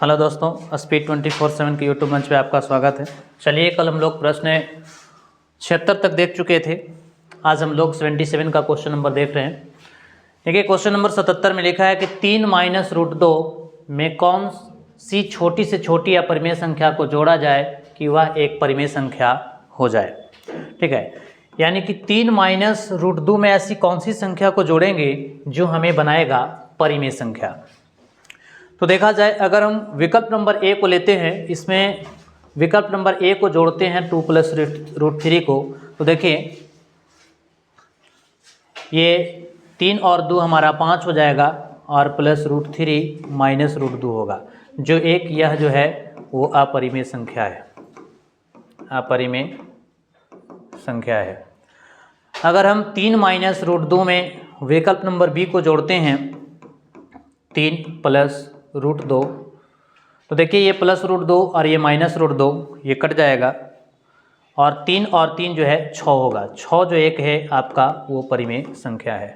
Hello दोस्तों, speed 24/7 के YouTube मंच पे आपका स्वागत है। चलिए, कल हम लोग प्रश्न 76 तक देख चुके थे। आज हम लोग 77 का क्वेश्चन नंबर देख रहे हैं। देखिए, क्वेश्चन नंबर 77 में लिखा है कि 3 - √2 में कौन सी छोटी से छोटी अपरिमेय संख्या को जोड़ा जाए कि वह एक परिमेय संख्या हो जाए। ठीक है, यानी कि 3 - √2 में ऐसी कौन सी संख्या को जोड़ेंगे जो हमें बनाएगा परिमेय संख्या। तो देखा जाए, अगर हम विकल्प नंबर ए को लेते हैं, इसमें विकल्प नंबर ए को जोड़ते हैं 2 + √3 को, तो देखिए ये 3 और 2 हमारा 5 हो जाएगा और प्लस √3 - √2 होगा, जो एक यह जो है वो अपरिमेय संख्या है, अपरिमेय संख्या है। अगर हम 3 - √2 में विकल्प नंबर बी को जोड़ते हैं 3 + √2, तो देखिए ये प्लस √2 और ये माइनस √2 ये कट जाएगा और 3 और 3 जो है 6 होगा। 6 जो एक है आपका वो परिमेय संख्या है।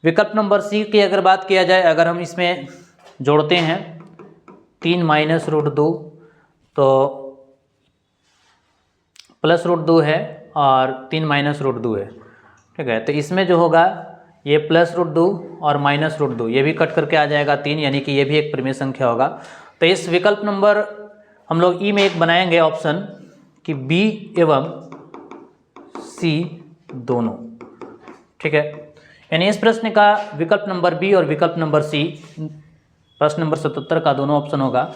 विकल्प नंबर सी की अगर बात किया जाए, अगर हम इसमें जोड़ते हैं 3 - √2 तो प्लस √2 है और 3 - √2 है। ठीक है, तो इसमें जो होगा ये प्लस √2 और माइनस √2 ये भी कट करके आ जाएगा 3, यानी कि ये भी एक परिमेय संख्या होगा। तो इस विकल्प नंबर हम लोग ई में एक बनाएंगे ऑप्शन कि बी एवं सी दोनों। ठीक है, यानी इस प्रश्न का विकल्प नंबर बी और विकल्प नंबर सी, प्रश्न नंबर 77 का दोनों ऑप्शन होगा,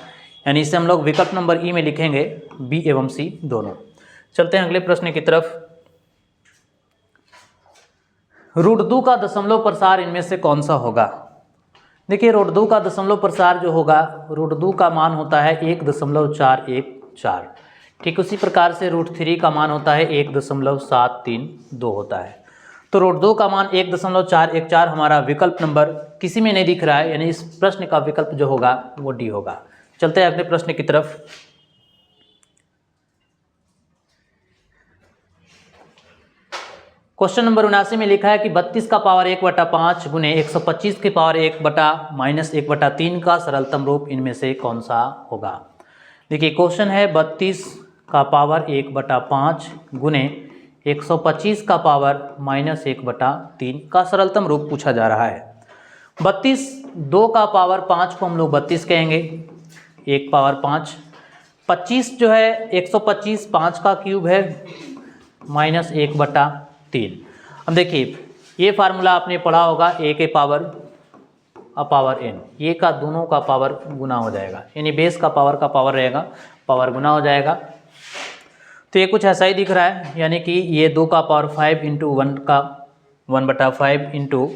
यानी इसे हम लोग विकल्प नंबर ई में लिखेंगे बी एवं सी दोनों। चलते हैं अगले प्रश्न की तरफ। √2 का दशमलव प्रसार इनमें से कौन सा होगा। देखिए, √2 का दशमलव प्रसार जो होगा, √2 का मान होता है 1.414। ठीक उसी प्रकार से √3 का मान होता है 1.732 होता है। तो √2 का मान 1.414 हमारा विकल्प नंबर किसी में नहीं दिख रहा है, यानी इस प्रश्न का विकल्प जो होगा वो डी होगा। चलते हैं अगले प्रश्न की तरफ। क्वेश्चन नंबर 79 में लिखा है कि 32 का पावर 1/5 गुने 125 के पावर 1/-1/3 का सरलतम रूप इनमें से कौन सा होगा। देखिए, क्वेश्चन है 32 का पावर 1/5 गुने 125 का पावर -1/3 का सरलतम रूप पूछा जा रहा है। 32 2 का पावर 5 को हम लोग 32 कहेंगे, 1 पावर 5। 25 जो है 125 5 का क्यूब है -1/3। अब देखिए, ये फार्मूला आपने पढ़ा होगा, ए के पावर पावर n, ये का दोनों का पावर गुना हो जाएगा, यानी बेस का पावर रहेगा, पावर गुना हो जाएगा। तो ये कुछ ऐसा ही दिख रहा है, यानी कि ये 2 का पावर 5 × 1 का 1/5 ×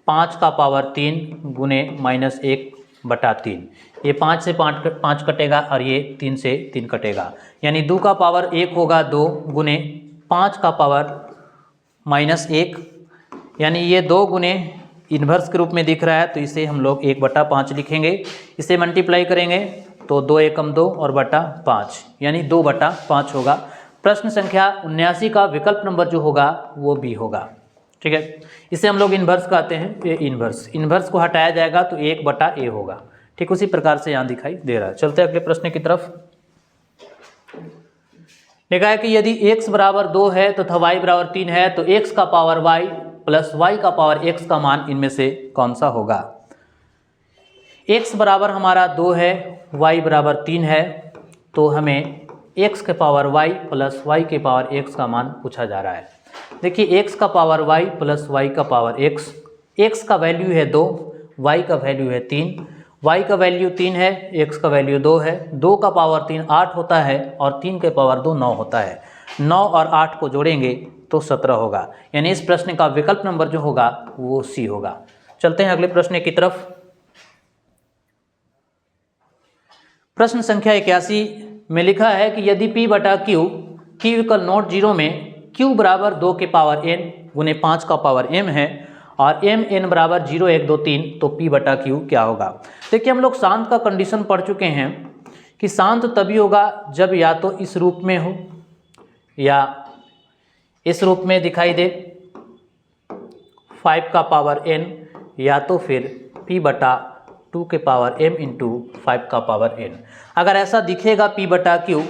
5 का पावर 3 गुने -1/3। ये 5 से 5 कटेगा और ये 3 से 3 कटेगा, यानी 2 का पावर 1 होगा 2 गुने 5 का पावर -1, यानी ये 2 गुने इन्वर्स के रूप में दिख रहा है, तो इसे हम लोग 1/5 लिखेंगे। इसे मल्टीप्लाई करेंगे तो 2 एकम 2 और बटा 5, यानी 2/5 होगा। प्रश्न संख्या 79 का विकल्प नंबर जो होगा वो बी होगा। ठीक है, इसे हम लोग इन्वर्स कहते हैं। ये इन्वर्स को हटाया जाएगा तो 1/a होगा। ठीक उसी प्रकार से यहाँ दिखाई दे रहा है। चलते हैं अगले प्रश्न की तरफ। लिखा है कि यदि x बराबर 2 है तथा y बराबर 3 है तो x का पावर y प्लस y का पावर x का मान इनमें से कौन सा होगा। x बराबर हमारा 2 है, y बराबर 3 है, तो हमें x के पावर y प्लस y के पावर x का मान पूछा जा रहा है। देखिए, x का पावर y प्लस y का पावर x का वैल्यू है 2, y का वैल्यू है 3, y का वैल्यू 3 है, x का वैल्यू 2 है। 2 का पावर 3 8 होता है और 3 के पावर 2 9 होता है। 9 और 8 को जोड़ेंगे तो 17 होगा, यानी इस प्रश्न का विकल्प नंबर जो होगा वो सी होगा। चलते हैं अगले प्रश्न की तरफ। प्रश्न संख्या 81 में लिखा है कि यदि p/q q=0 में q बराबर 2 के पावर n गुने 5 का पावर m है और n बराबर 0 1 2 3, तो p/q क्या होगा। देखिए, हम लोग शांत का कंडीशन पढ़ चुके हैं कि शांत तभी होगा जब या तो इस रूप में हो या इस रूप में दिखाई दे 5 का पावर n, या तो फिर p/2 2 के पावर m इंटू 5 का पावर n। अगर ऐसा दिखेगा p बटा क्यू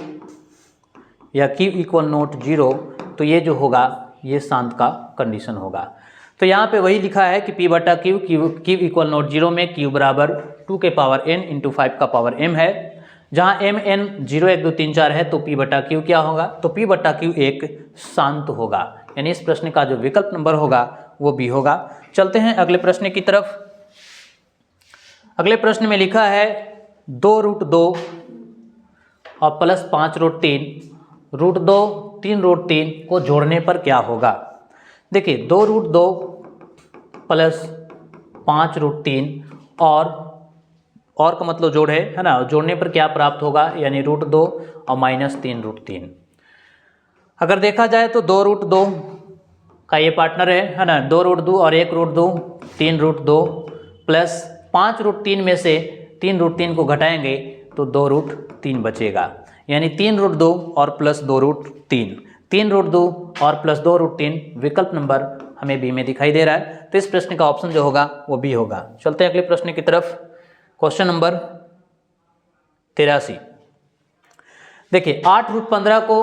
या q इक्वल नोट 0 तो ये जो होगा ये शांत का कंडीशन होगा। तो यहाँ पे वही लिखा है कि p बटा क्यू इक्वल नोट 0 में q बराबर 2 के पावर n इंटू 5 का पावर m है। जहाँ m n 0 1 2 3 4 है तो p बटा क्यू क्या होगा, तो p बटा क्यू एक शांत होगा, यानी इस प्रश्न का जो विकल्प नंबर होगा वो बी होगा। चलते हैं अगले प्रश्न की तरफ। अगले प्रश्न में लिखा है 2√2 और प्लस 5√3 √2 3√3 को जोड़ने पर क्या होगा। देखिए 2√2 प्लस 5√3 और का मतलब जोड़ है ना, जोड़ने पर क्या प्राप्त होगा, यानी √2 और माइनस 3√3। अगर देखा जाए तो 2√2 का ये पार्टनर है ना, 2√2 और 1√2 3√2 प्लस 5√3 में से 3√3 को घटाएंगे तो 2√3 बचेगा, यानी 3√2 और प्लस 2√3, 3√2 और प्लस 2√3 विकल्प नंबर हमें बी में दिखाई दे रहा है। तो इस प्रश्न का ऑप्शन जो होगा वो बी होगा। चलते हैं अगले प्रश्न की तरफ। Question number 83। देखिए 8√15 को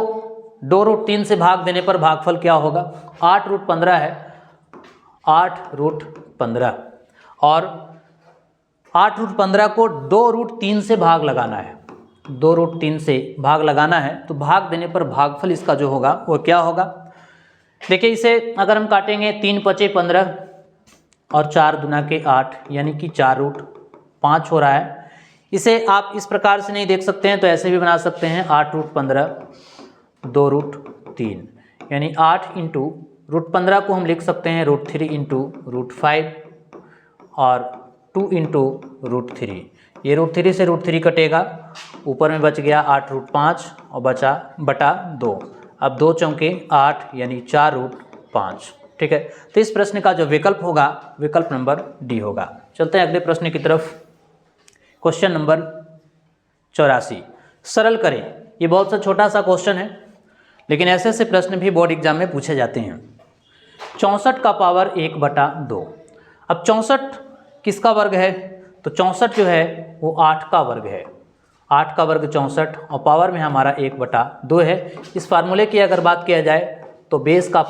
2√3 से भाग देने पर भागफल क्या होगा। 8√15 है, 8√15 और 8√15 को 2√3 से भाग लगाना है, 2√3 से भाग लगाना है, तो भाग देने पर भागफल इसका जो होगा वो क्या होगा। देखिए इसे अगर हम काटेंगे 3 × 5 = 15 और 4 दूना के 8 यानी कि 4√5 हो रहा है। इसे आप इस प्रकार से नहीं देख सकते हैं तो ऐसे भी बना सकते हैं 8√15 2√3 यानी 8 इंटू √15 को हम लिख सकते हैं √3 इंटू √5 और 2 इंटू √3। ये √3 से √3 कटेगा, ऊपर में बच गया 8√5 और बचा बटा 2। अब 2 चौके 8 यानी 4√5। ठीक है, तो इस प्रश्न का जो विकल्प होगा विकल्प नंबर डी होगा। चलते हैं अगले प्रश्न की तरफ। Question number 84। सरल करें। ये बहुत सा छोटा सा क्वेश्चन है, लेकिन ऐसे ऐसे प्रश्न भी बोर्ड एग्जाम में पूछे जाते हैं। 64 का पावर 1/2। अब 64 किसका वर्ग है, तो 64 जो है वो 8 का वर्ग है। 8 का वर्ग 64 और पावर में हमारा 1/2 है। इस फार्मूले की अगर बात किया जाए तो बेस का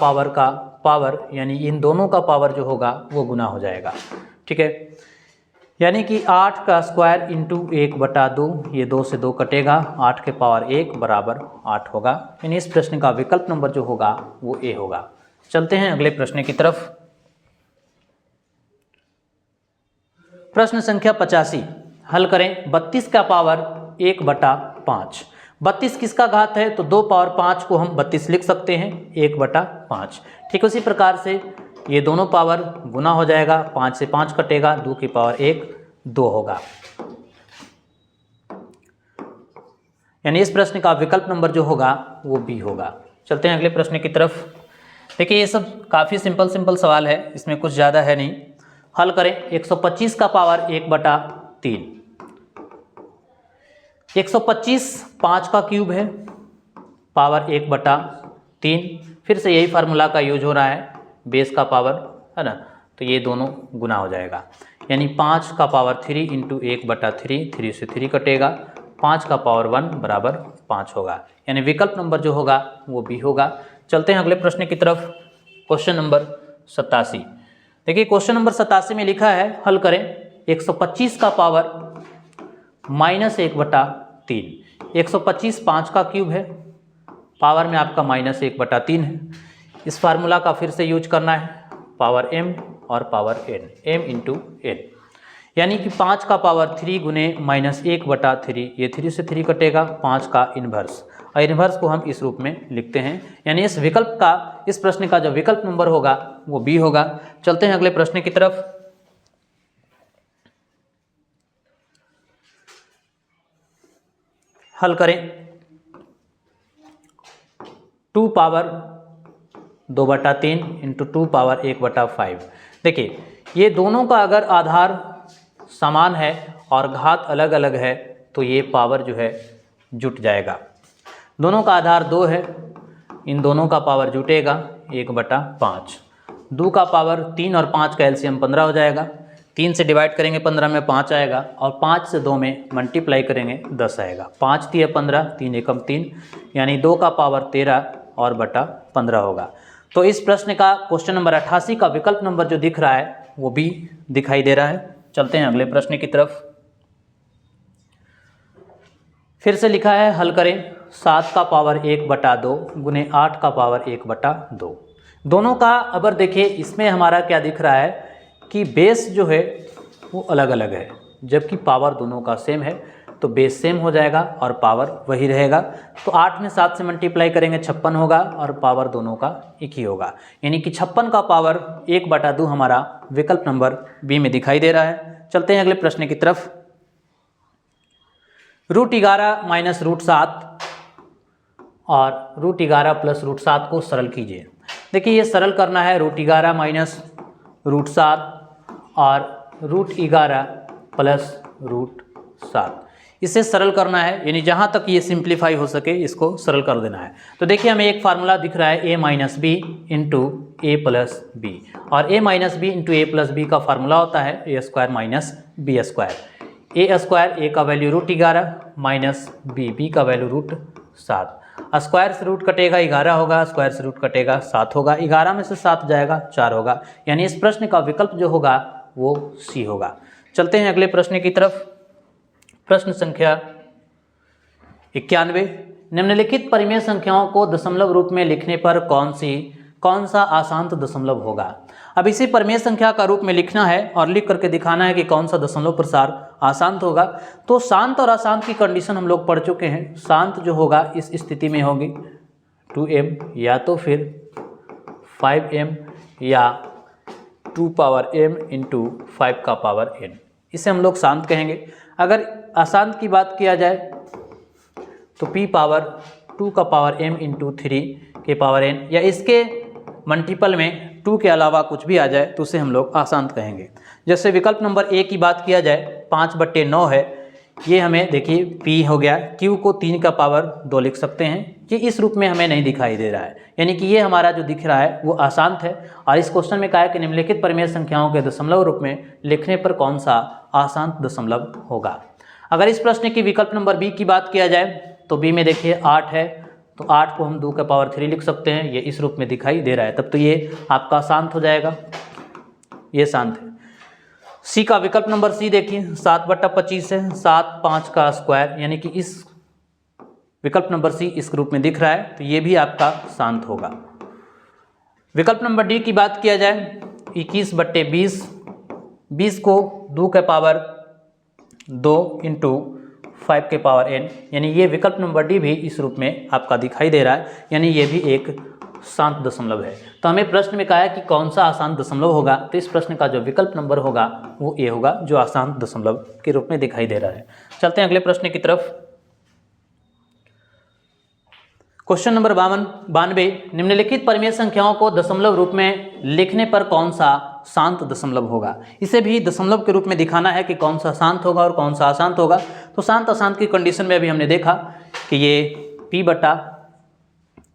पावर यानी इन दोनों का पावर जो होगा वो गुना हो जाएगा। ठीक है, यानी कि 8 का स्क्वायर इंटू 1/2, ये 2 से 2 कटेगा, 8 के पावर 1 बराबर 8 होगा, यानी इस प्रश्न का विकल्प नंबर जो होगा वो ए होगा। चलते हैं अगले प्रश्न की तरफ। प्रश्न संख्या 85 हल करें। 32 का पावर 1/5। 32 किसका घात है, तो 2 पावर 5 को हम 32 लिख सकते हैं 1/5। ठीक उसी प्रकार से ये दोनों पावर गुना हो जाएगा, 5 से 5 कटेगा, 2 की पावर 1 2 होगा, यानी इस प्रश्न का विकल्प नंबर जो होगा वो बी होगा। चलते हैं अगले प्रश्न की तरफ। देखिए ये सब काफ़ी सिंपल सवाल है, इसमें कुछ ज़्यादा है नहीं। हल करें। 125 का पावर 1/3। 125 5 का क्यूब है, पावर 1/3। फिर से यही फार्मूला का यूज हो रहा है, बेस का पावर है ना, तो ये दोनों गुना हो जाएगा, यानी 5 का पावर 3 इंटू 1/3, 3 से 3 कटेगा, 5 का पावर 1 बराबर 5 होगा, यानी विकल्प नंबर जो होगा वो बी होगा। चलते हैं अगले प्रश्न की तरफ। Question number 87। देखिए क्वेश्चन नंबर 87 में लिखा है, हल करें। 125 का पावर -1/3। 125 5 का क्यूब है, पावर में आपका -1/3 है। इस फार्मूला का फिर से यूज करना है, पावर m और power n, m into n, यानी कि 5 का पावर 3 गुने -1/3, ये 3 से 3 कटेगा, 5 का इन्वर्स, और इन्वर्स को हम इस रूप में लिखते हैं, यानी इस विकल्प का, इस प्रश्न का जो विकल्प नंबर होगा वो बी होगा। चलते हैं अगले प्रश्न की तरफ। हल करें। 2 पावर 2/3 इंटू 2 पावर 1/5। देखिए ये दोनों का अगर आधार समान है और घात अलग अलग है तो ये पावर जो है जुट जाएगा। दोनों का आधार 2 है, इन दोनों का पावर जुटेगा 1/5। 2 का पावर 3 और 5 का एलसीएम 15 हो जाएगा, 3 से डिवाइड करेंगे 15 में 5 आएगा, और 5 से 2 में मल्टीप्लाई करेंगे 10 आएगा। 5 3 15, 3 एकम 3, यानी 2 का पावर 13 और बटा 15 होगा। तो इस प्रश्न का क्वेश्चन नंबर 88 का विकल्प नंबर जो दिख रहा है वो बी दिखाई दे रहा है। चलते हैं अगले प्रश्न की तरफ। फिर से लिखा है, हल करें 7 का पावर 1/2 गुने 8 का पावर 1/2। दोनों का अगर देखिए इसमें हमारा क्या दिख रहा है कि बेस जो है वो अलग अलग है, जबकि पावर दोनों का सेम है, तो बेस सेम हो जाएगा और पावर वही रहेगा। तो 8 में 7 से मल्टीप्लाई करेंगे 56 होगा और पावर दोनों का एक ही होगा, यानी कि 56 का पावर 1/2 हमारा विकल्प नंबर बी में दिखाई दे रहा है। चलते हैं अगले प्रश्न की तरफ। √11 माइनस √7 और √11 प्लस √7 को सरल कीजिए। देखिए ये सरल करना है, √11 माइनस √7 और √11 प्लस √7, इसे सरल करना है, यानी जहाँ तक ये सिंप्लीफाई हो सके इसको सरल कर देना है। तो देखिए हमें एक फार्मूला दिख रहा है a minus B into A plus B, और a minus B into A plus B का फार्मूला होता है a² minus b²। a² a का वैल्यू √11 माइनस b का वैल्यू √7। स्क्वायर से रूट कटेगा 11 होगा, स्क्वायर से रूट कटेगा 7 होगा, 11 में से 7 जाएगा 4 होगा, यानी इस प्रश्न का विकल्प जो होगा वो सी होगा। चलते हैं अगले प्रश्न की तरफ। प्रश्न संख्या 91, निम्नलिखित परिमेय संख्याओं को दशमलव रूप में लिखने पर कौन सा आशांत दशमलव होगा। अब इसे परिमेय संख्या का रूप में लिखना है और लिख करके दिखाना है कि कौन सा दशमलव प्रसार आशांत होगा। तो शांत और अशांत की कंडीशन हम लोग पढ़ चुके हैं। शांत जो होगा इस स्थिति में होगी 2m या तो फिर 5m या 2 पावर m इंटू 5 का पावर n, इसे हम लोग शांत कहेंगे। अगर अशांत की बात किया जाए तो p पावर 2 का पावर m इंटू 3 के पावर n, या इसके मल्टीपल में 2 के अलावा कुछ भी आ जाए तो उसे हम लोग आशांत कहेंगे। जैसे विकल्प नंबर ए की बात किया जाए 5/9 है, ये हमें देखिए p हो गया, q को 3 का पावर 2 लिख सकते हैं, ये इस रूप में हमें नहीं दिखाई दे रहा है, यानी कि ये हमारा जो दिख रहा है वो आशांत है। और इस क्वेश्चन में कहा है कि निम्नलिखित परिमेय संख्याओं के दशमलव रूप में लिखने पर कौन सा आशांत दशमलव होगा। अगर इस प्रश्न की विकल्प नंबर बी की बात किया जाए तो बी में देखिए 8 है, तो 8 को हम 2 का पावर 3 लिख सकते हैं, ये इस रूप में दिखाई दे रहा है, तब तो ये आपका शांत हो जाएगा, ये शांत है। सी का विकल्प नंबर सी देखिए 7/25 है, 7 5 का स्क्वायर, यानी कि इस विकल्प नंबर सी इस रूप में दिख रहा है, तो ये भी आपका शांत होगा। विकल्प नंबर डी की बात किया जाए 21/20, 20 को 2 के पावर 2 इंटू 5 के पावर n, यानी ये विकल्प नंबर डी भी इस रूप में आपका दिखाई दे रहा है, यानी ये भी एक शांत दशमलव है। तो हमें प्रश्न में कहा है कि कौन सा आशांत दशमलव होगा, तो इस प्रश्न का जो विकल्प नंबर होगा वो ए होगा, जो आशांत दशमलव के रूप में दिखाई दे रहा है। चलते हैं अगले प्रश्न की तरफ। क्वेश्चन नंबर 92, निम्नलिखित परिमेय संख्याओं को दशमलव रूप में लिखने पर कौन सा शांत दशमलव होगा। इसे भी दशमलव के रूप में दिखाना है कि कौन सा शांत होगा और कौन सा अशांत होगा। तो शांत अशांत की कंडीशन में अभी हमने देखा कि ये p बटा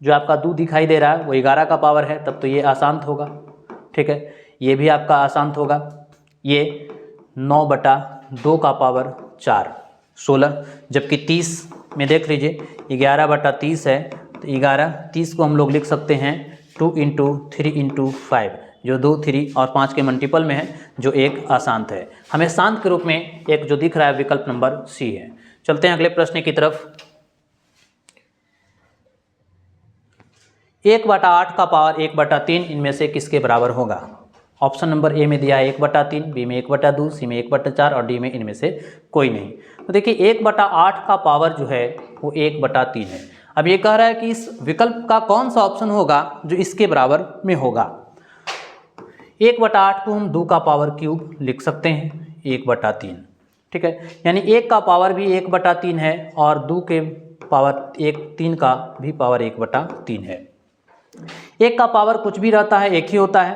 जो आपका 2 दिखाई दे रहा है वो 11 का पावर है, तब तो ये अशांत होगा, ठीक है। ये भी आपका अशांत होगा, ये 9/2 का पावर 4 16, जबकि 30 में देख लीजिए 11/30 है, तो 30 को हम लोग लिख सकते हैं 2 इंटू 3 इंटू 5, जो 2 3 और 5 के मल्टीपल में है, जो एक अशांत है। हमें शांत के रूप में एक जो दिख रहा है विकल्प नंबर सी है। चलते हैं अगले प्रश्न की तरफ। 1/8 का पावर 1/3 इनमें से किसके बराबर होगा। ऑप्शन नंबर ए में दिया है 1/3, बी में 1/2, सी में 1/4 और डी में इनमें से कोई नहीं। तो देखिए 1/8 का पावर जो है वो 1/3 है। अब ये कह रहा है कि इस विकल्प का कौन सा ऑप्शन होगा जो इसके बराबर में होगा। 1/8 को हम 2 का पावर क्यूब लिख सकते हैं 1/3, ठीक है, यानी 1 का पावर भी 1/3 है और 2 के पावर 3 का भी पावर 1/3 है। 1 का पावर कुछ भी रहता है एक ही होता है,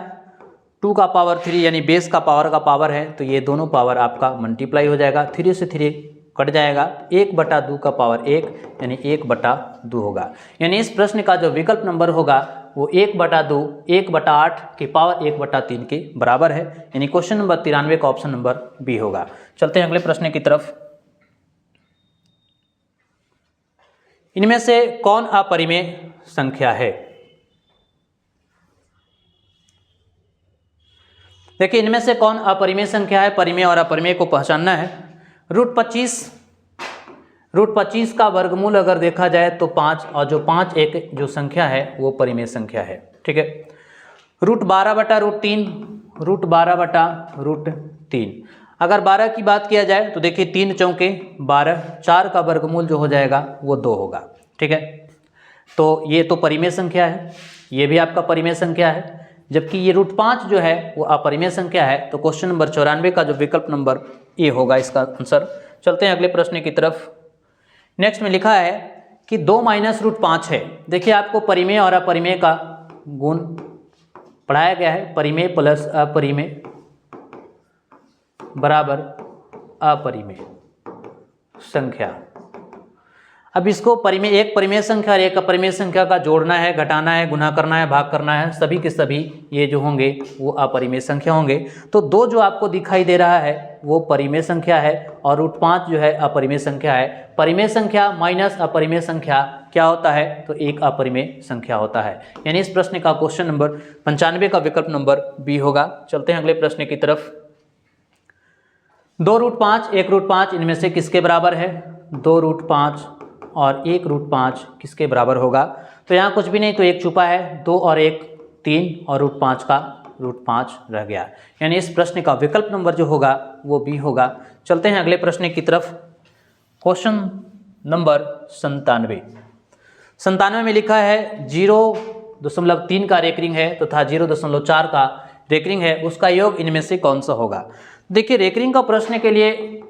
2 का पावर 3 यानी बेस का पावर है, तो ये दोनों पावर आपका मल्टीप्लाई हो जाएगा, 3 से 3 कट जाएगा, 1/2 का पावर 1 यानी 1/2 होगा। यानी इस प्रश्न का जो विकल्प नंबर होगा वो 1/2 1/8 की पावर 1/3 के बराबर है। यानी क्वेश्चन नंबर 93 का ऑप्शन नंबर बी होगा। चलते हैं अगले प्रश्न की तरफ। इनमें से कौन अपरिमेय संख्या है? देखिए, इनमें से कौन अपरिमेय संख्या है? परिमेय और अपरिमेय को पहचानना है। √25 का वर्गमूल अगर देखा जाए तो 5, और जो 5 एक जो संख्या है वो परिमेय संख्या है। ठीक है। √12/√3, √12/√3। अगर 12 की बात किया जाए तो देखिए 3 चौके 12, 4 का वर्गमूल जो हो जाएगा वो 2 होगा। ठीक है। तो ये तो परिमेय संख्या है, ये भी आपका परिमेय संख्या है, जबकि ये √5 जो है वो अपरिमेय संख्या है। तो क्वेश्चन नंबर 94 का जो विकल्प नंबर ए होगा इसका आंसर। चलते हैं अगले प्रश्न की तरफ। नेक्स्ट में लिखा है कि 2 - √5 है। देखिए, आपको परिमेय और अपरिमेय का गुण पढ़ाया गया है। परिमेय प्लस अपरिमेय बराबर अपरिमेय संख्या। अब इसको परिमेय, एक परिमेय संख्या और एक अपरिमेय संख्या का जोड़ना है, घटाना है, गुना करना है, भाग करना है, सभी के सभी ये जो होंगे वो अपरिमेय संख्या होंगे। तो 2 जो आपको दिखाई दे रहा है वो परिमेय संख्या है और √5 जो है अपरिमेय संख्या है। परिमेय संख्या माइनस अपरिमेय संख्या क्या होता है? तो एक अपरिमेय संख्या होता है। यानी इस प्रश्न का क्वेश्चन नंबर 95 का विकल्प नंबर बी होगा। चलते हैं अगले प्रश्न की तरफ। 2√5 1√5 इनमें से किसके बराबर है? 2√5 और 1√5 किसके बराबर होगा? तो यहाँ कुछ भी नहीं, तो 1 छुपा है, 2 और 1 3 और √5 का √5 रह गया। यानी इस प्रश्न का विकल्प नंबर जो होगा वो बी होगा। चलते हैं अगले प्रश्न की तरफ। क्वेश्चन नंबर 97 में लिखा है 0.3 का रेकरिंग है तथा 0.4 का रेकरिंग है, उसका योग इनमें से कौन सा होगा? देखिए, रेकरिंग का प्रश्न के लिए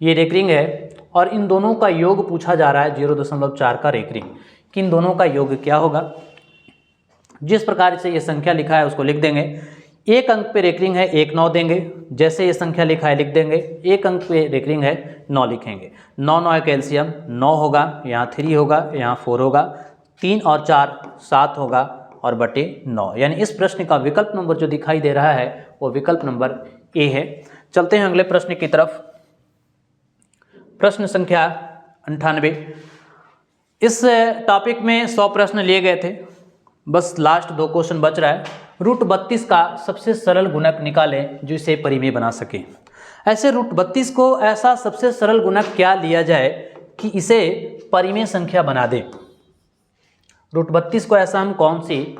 ये रेकरिंग है और इन दोनों का योग पूछा जा रहा है। 0.4 का रेकरिंग, कि इन दोनों का योग क्या होगा? जिस प्रकार से ये संख्या लिखा है उसको लिख देंगे। 1 अंक पे रेकरिंग है 1 9 देंगे, जैसे ये संख्या लिखा है लिख देंगे। 1 अंक पे रेकरिंग है 9 लिखेंगे। 9 9 का एलसीएम 9 होगा, यहाँ 3 होगा, यहाँ 4 होगा, 3 और 4 7 होगा और बटे 9। यानी इस प्रश्न का विकल्प नंबर जो दिखाई दे रहा है वो विकल्प नंबर ए है। चलते हैं अगले प्रश्न की तरफ। प्रश्न संख्या 98। इस टॉपिक में 100 प्रश्न लिए गए थे, बस लास्ट 2 क्वेश्चन बच रहा है। √32 का सबसे सरल गुणक निकालें जो इसे परिमेय बना सके। ऐसे √32 को ऐसा सबसे सरल गुणक क्या लिया जाए कि इसे परिमेय संख्या बना दे। √32 को ऐसा हम कौन सी,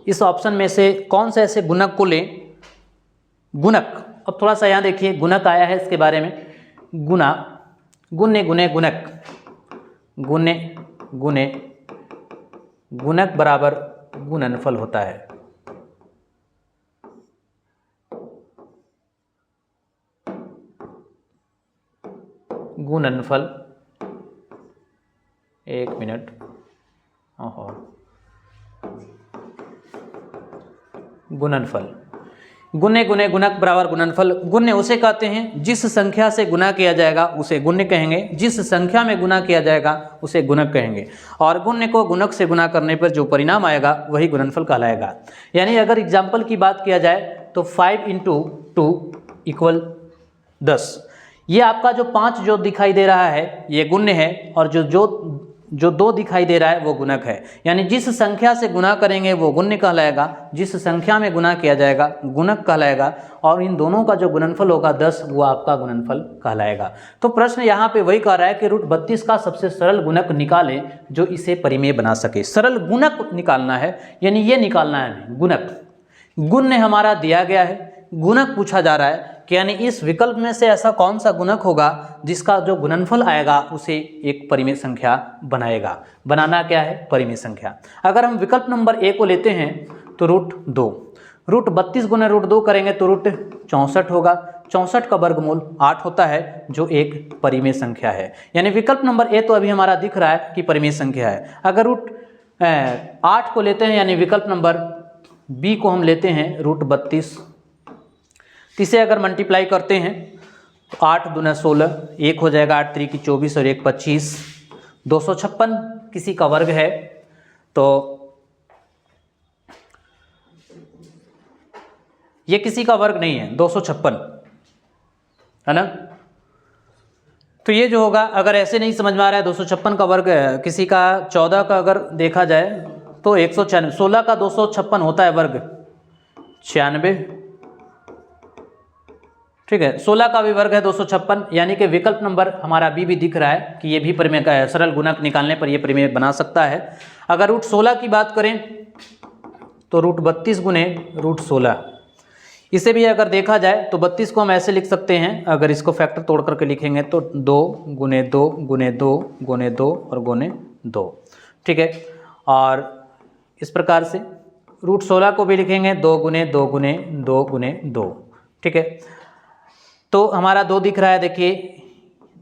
इस ऑप्शन में से कौन से ऐसे गुणक को लें? गुणक, अब थोड़ा सा यहाँ देखिए, गुणक आया है इसके बारे में। गुना, गुणे गुणे गुणक, गुणे गुणे गुणक बराबर गुणनफल होता है। गुणनफल, 1 मिनट, गुणनफल, गुण्य गुणे गुणक बराबर गुणनफल। गुण्य उसे कहते हैं जिस संख्या से गुना किया जाएगा उसे गुण्य कहेंगे, जिस संख्या में गुना किया जाएगा उसे गुणक कहेंगे, और गुण्य को गुणक से गुना करने पर जो परिणाम आएगा वही गुणनफल कहलाएगा। यानी अगर एग्जाम्पल की बात किया जाए तो 5 × 2 = 10। ये आपका जो 5 जो दिखाई दे रहा है ये गुण्य है, और जो 2 दिखाई दे रहा है वो गुणक है। यानी जिस संख्या से गुना करेंगे वो गुण्य कहलाएगा, जिस संख्या में गुना किया जाएगा गुणक कहलाएगा, और इन दोनों का जो गुणनफल होगा 10 वो आपका गुणनफल कहलाएगा। तो प्रश्न यहाँ पे वही कह रहा है कि √32 का सबसे सरल गुणक निकालें जो इसे परिमेय बना सके। सरल गुणक निकालना है, यानी ये निकालना है गुणक। गुण्य हमारा दिया गया है, गुणक पूछा जा रहा है कि यानी इस विकल्प में से ऐसा कौन सा गुणक होगा जिसका जो गुणनफल आएगा उसे एक परिमेय संख्या बनाएगा। बनाना क्या है? परिमेय संख्या। अगर हम विकल्प नंबर ए को लेते हैं तो √2, √32 गुना √2 करेंगे तो √64 होगा। 64 का वर्गमूल 8 होता है जो एक परिमेय संख्या है। यानी विकल्प नंबर ए तो अभी हमारा दिख रहा है कि परिमेय संख्या है। अगर √8 को लेते हैं यानी विकल्प नंबर बी को हम लेते हैं √32, इसे अगर मल्टीप्लाई करते हैं तो 8 दूना 16, 1 हो जाएगा, 8 3 की 24 और 1 25, 256 किसी का वर्ग है तो ये किसी का वर्ग नहीं है, 256 है ना। तो ये जो होगा, अगर ऐसे नहीं समझ में आ रहा है 256 का वर्ग है, किसी का 14 का अगर देखा जाए तो 196, 16 का 256 होता है वर्ग 96, ठीक है। 16 का भी वर्ग है 256, यानी कि विकल्प नंबर हमारा बी भी दिख रहा है कि ये भी परिमेय का है, सरल गुणक निकालने पर ये परिमेय बना सकता है। अगर रूट 16 की बात करें तो रूट 32 गुने रूट 16, इसे भी अगर देखा जाए तो 32 को हम ऐसे लिख सकते हैं, अगर इसको फैक्टर तोड़ करके लिखेंगे तो 2 गुने 2 गुने 2 गुने 2 और गुने 2, ठीक है। और इस प्रकार से रूट 16 को भी लिखेंगे 2 गुने 2 गुने 2 गुने 2, ठीक है। तो हमारा 2 दिख रहा है, देखिए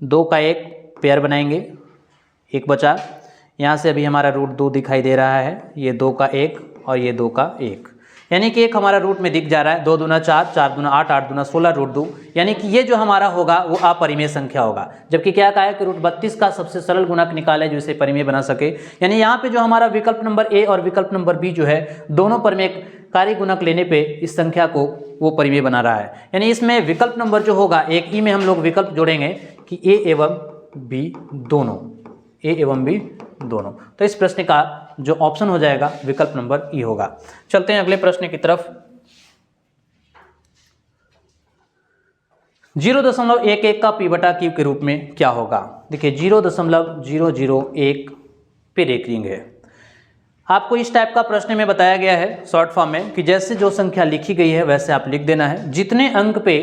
2 का एक पेयर बनाएंगे, एक बचा, यहाँ से अभी हमारा रूट 2 दिखाई दे रहा है, ये 2 का एक और ये 2 का एक, यानी कि एक हमारा रूट में दिख जा रहा है। 2 दूना 4, 4 दूना 8, 8 दूना 16 रूट 2, यानी कि ये जो हमारा होगा वो अपरिमेय संख्या होगा। जबकि क्या कहा है कि रूट 32 का सबसे सरल गुणक निकाले जो इसे परिमेय बना सके, यानी यहाँ पे जो हमारा विकल्प नंबर ए और विकल्प नंबर बी जो है दोनों परिमेयकारी गुणक लेने पे इस संख्या को वो परिमेय बना रहा है। यानी इसमें विकल्प नंबर जो होगा, एक ई में हम लोग विकल्प जोड़ेंगे कि ए एवं बी दोनों, ए एवं बी दोनों। तो इस प्रश्न का जो ऑप्शन हो जाएगा विकल्प नंबर ई होगा। चलते हैं अगले प्रश्न की तरफ। 0.11 का पी बटा क्यू के रूप में क्या होगा। देखिए 0.001 पे रेकरिंग है। आपको इस टाइप का प्रश्न में बताया गया है शॉर्ट फॉर्म में कि जैसे जो संख्या लिखी गई है वैसे आप लिख देना है। जितने अंक पे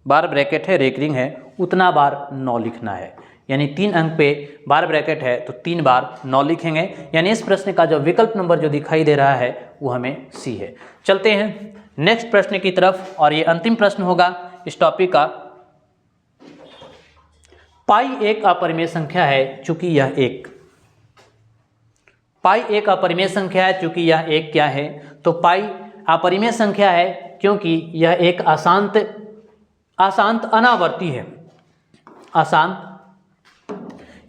बार ब्रैकेट है रेकरिंग है उतना बार 9 लिखना है, यानी 3 अंक पे बार ब्रैकेट है तो 3 बार 9 लिखेंगे। यानी इस प्रश्न का जो विकल्प नंबर जो दिखाई दे रहा है वो हमें सी है। चलते हैं नेक्स्ट प्रश्न की तरफ, और ये अंतिम प्रश्न होगा इस टॉपिक का। पाई एक अपरिमेय संख्या है चूंकि यह एक, पाई एक अपरिमेय संख्या है चूंकि यह एक क्या है, तो पाई अपरिमेय संख्या है क्योंकि यह एक अशांत अनावर्ती है। अशांत,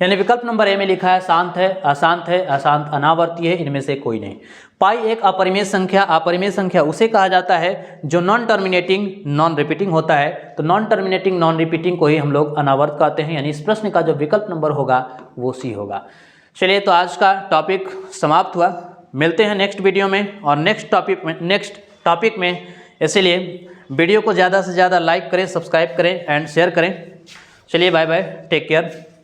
यानी विकल्प नंबर ए में लिखा है शांत है, अशांत है, अशांत अनावर्ती है, इनमें से कोई नहीं। पाई एक अपरिमेय संख्या, अपरिमेय संख्या उसे कहा जाता है जो नॉन टर्मिनेटिंग नॉन रिपीटिंग होता है। तो नॉन टर्मिनेटिंग नॉन रिपीटिंग को ही हम लोग अनावर्त कहते हैं। यानी इस प्रश्न का जो विकल्प नंबर होगा वो सी होगा। चलिए तो आज का टॉपिक समाप्त हुआ। मिलते हैं नेक्स्ट वीडियो में और नेक्स्ट टॉपिक में। इसलिए वीडियो को ज़्यादा से ज़्यादा लाइक करें, सब्सक्राइब करें एंड शेयर करें। चलिए बाय बाय, टेक केयर।